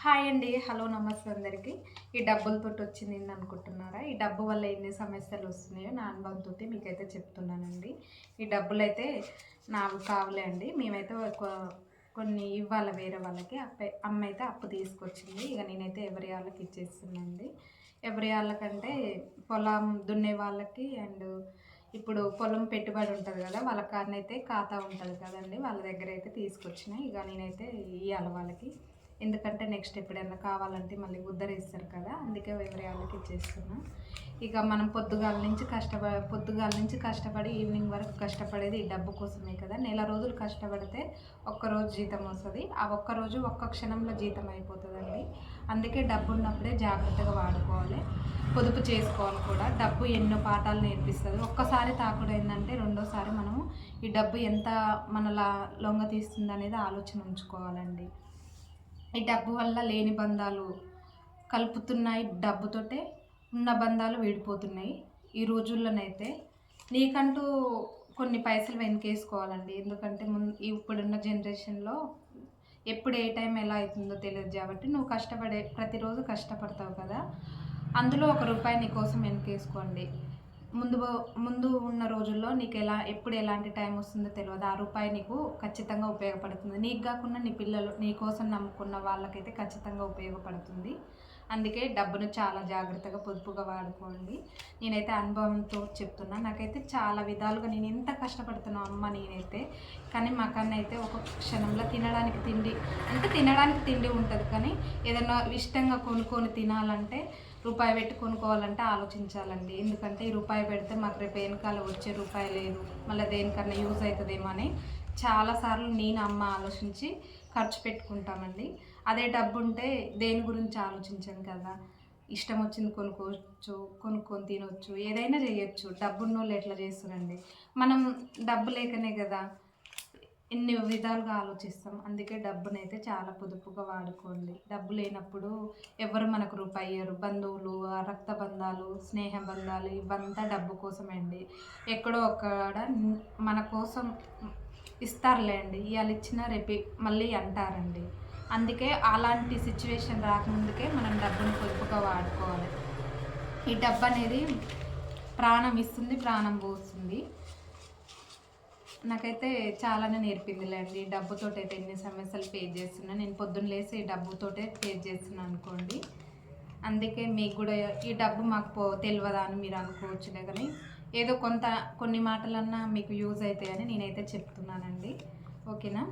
Hi అండి. Hello నమస్తే అందరికీ. ఈ డబ్బులతోటి వచ్చింది అనుకుంటున్నారా? ఈ డబ్బు వల్ల ఎన్ని సమస్యలు వస్తున్నాయో నా అనుభవంతోటి మీకైతే చెప్తున్నానండి. ఈ డబ్బులైతే నాకు కావులే అండి. మేమైతే కొన్ని ఇవ్వాలి వేరే వాళ్ళకి. అమ్మ అయితే అప్పు తీసుకొచ్చింది. ఇక నేనైతే ఎవరి వాళ్ళకి ఇచ్చేస్తున్నానండి. ఎవరి వాళ్ళకంటే పొలం దున్నే వాళ్ళకి అండ్ ఇప్పుడు పొలం పెట్టుబడి ఉంటుంది కదా, వాళ్ళ కాడనైతే ఖాతా ఉంటుంది కదండి, వాళ్ళ దగ్గర అయితే తీసుకొచ్చిన. ఇక నేనైతే ఇవ్వాలి వాళ్ళకి. ఎందుకంటే నెక్స్ట్ ఎప్పుడైనా కావాలంటే మళ్ళీ ఉద్ధరిస్తారు కదా, అందుకే ఎవరి వాళ్ళకి ఇచ్చేస్తున్నా. ఇక మనం పొద్దుగాల నుంచి కష్టపడి ఈవినింగ్ వరకు కష్టపడేది ఈ డబ్బు కోసమే కదా. నెల రోజులు కష్టపడితే ఒక్కరోజు జీతం వస్తుంది. ఆ ఒక్కరోజు ఒక్క క్షణంలో జీతం అయిపోతుందండి. అందుకే డబ్బు ఉన్నప్పుడే జాగ్రత్తగా వాడుకోవాలి, పొదుపు చేసుకోవాలి కూడా. డబ్బు ఎన్నో పాఠాలు నేర్పిస్తుంది. ఒక్కసారి తాకుడు ఏంటంటే రెండోసారి మనము ఈ డబ్బు ఎంత మనలా లొంగ తీస్తుంది అనేది ఆలోచన ఉంచుకోవాలండి. ఈ డబ్బు వల్ల లేని బంధాలు కలుపుతున్నాయి, డబ్బుతోటే ఉన్న బంధాలు విడిపోతున్నాయి. ఈ రోజుల్లోనైతే నీకంటూ కొన్ని పైసలు వెనకేసుకోవాలండి. ఎందుకంటే ఇప్పుడున్న జనరేషన్లో ఎప్పుడు ఏ టైం ఎలా అవుతుందో తెలియదు కాబట్టి నువ్వు ప్రతిరోజు కష్టపడతావు కదా, అందులో ₹1 నీ కోసం వెనకేసుకోండి. ముందు ముందు ఉన్న రోజుల్లో నీకు ఎప్పుడు ఎలాంటి టైం వస్తుందో తెలియదు. ఆ రూపాయి నీకు ఖచ్చితంగా ఉపయోగపడుతుంది. నీకు కాకుండా నీ పిల్లలు, నీ కోసం నమ్ముకున్న వాళ్ళకైతే ఖచ్చితంగా ఉపయోగపడుతుంది. అందుకే డబ్బును చాలా జాగ్రత్తగా పొదుపుగా వాడుకోండి. నేనైతే అనుభవంతో చెప్తున్నా. నాకైతే చాలా విధాలుగా నేను ఎంత కష్టపడుతున్నా అమ్మ నేనైతే. కానీ మా కన్నైతే ఒక క్షణంలో తినడానికి తిండి ఉంటుంది, కానీ ఏదైనా ఇష్టంగా కొనుక్కొని తినాలంటే రూపాయి పెట్టి కొనుక్కోవాలంటే ఆలోచించాలండి. ఎందుకంటే ఈ రూపాయి పెడితే మాకు రేపు వెనకాల వచ్చే రూపాయి లేదు, మళ్ళీ దేనికన్నా యూజ్ అవుతుందేమో అని చాలాసార్లు నేను అమ్మ ఆలోచించి ఖర్చు పెట్టుకుంటామండి. అదే డబ్బు ఉంటే దేని గురించి ఆలోచించాను కదా, ఇష్టం వచ్చింది కొనుక్కోవచ్చు, కొనుక్కొని తినవచ్చు, ఏదైనా చేయొచ్చు. డబ్బున్నోళ్ళు ఎట్లా చేస్తారండి. మనం డబ్బు లేకనే కదా ఎన్ని విధాలుగా ఆలోచిస్తాం. అందుకే డబ్బునైతే చాలా పొదుపుగా వాడుకోండి. డబ్బు లేనప్పుడు ఎవరు మనకు రూపాయి ఇయ్యరు. బంధువులు, రక్త బంధాలు, స్నేహ బంధాలు ఇవంతా డబ్బు కోసమే అండి. ఎక్కడో ఒక్కడ మన కోసం ఇస్తారులే అండి, ఇవాళ ఇచ్చినా రేపు మళ్ళీ అంటారండి. అందుకే అలాంటి సిచ్యువేషన్ రాకముందుకే మనం డబ్బును పొదుపుగా వాడుకోవాలి. ఈ డబ్బు అనేది ప్రాణం ఇస్తుంది, ప్రాణం పోస్తుంది. నాకైతే చాలానే నేర్పిందిలేండి. డబ్బుతోటి అయితే ఎన్ని సమస్యలు ఫేస్ చేస్తున్నా. నేను పొద్దున్న లేసి ఈ డబ్బుతోటే ఫేస్ చేస్తున్నాను అనుకోండి. అందుకే మీకు కూడా ఈ డబ్బు మాకు తెలియదా అని మీరు అనుకోవచ్చులే, కానీ ఏదో కొన్ని మాటలన్నా మీకు యూజ్ అవుతాయని నేనైతే చెప్తున్నానండి. ఓకేనా?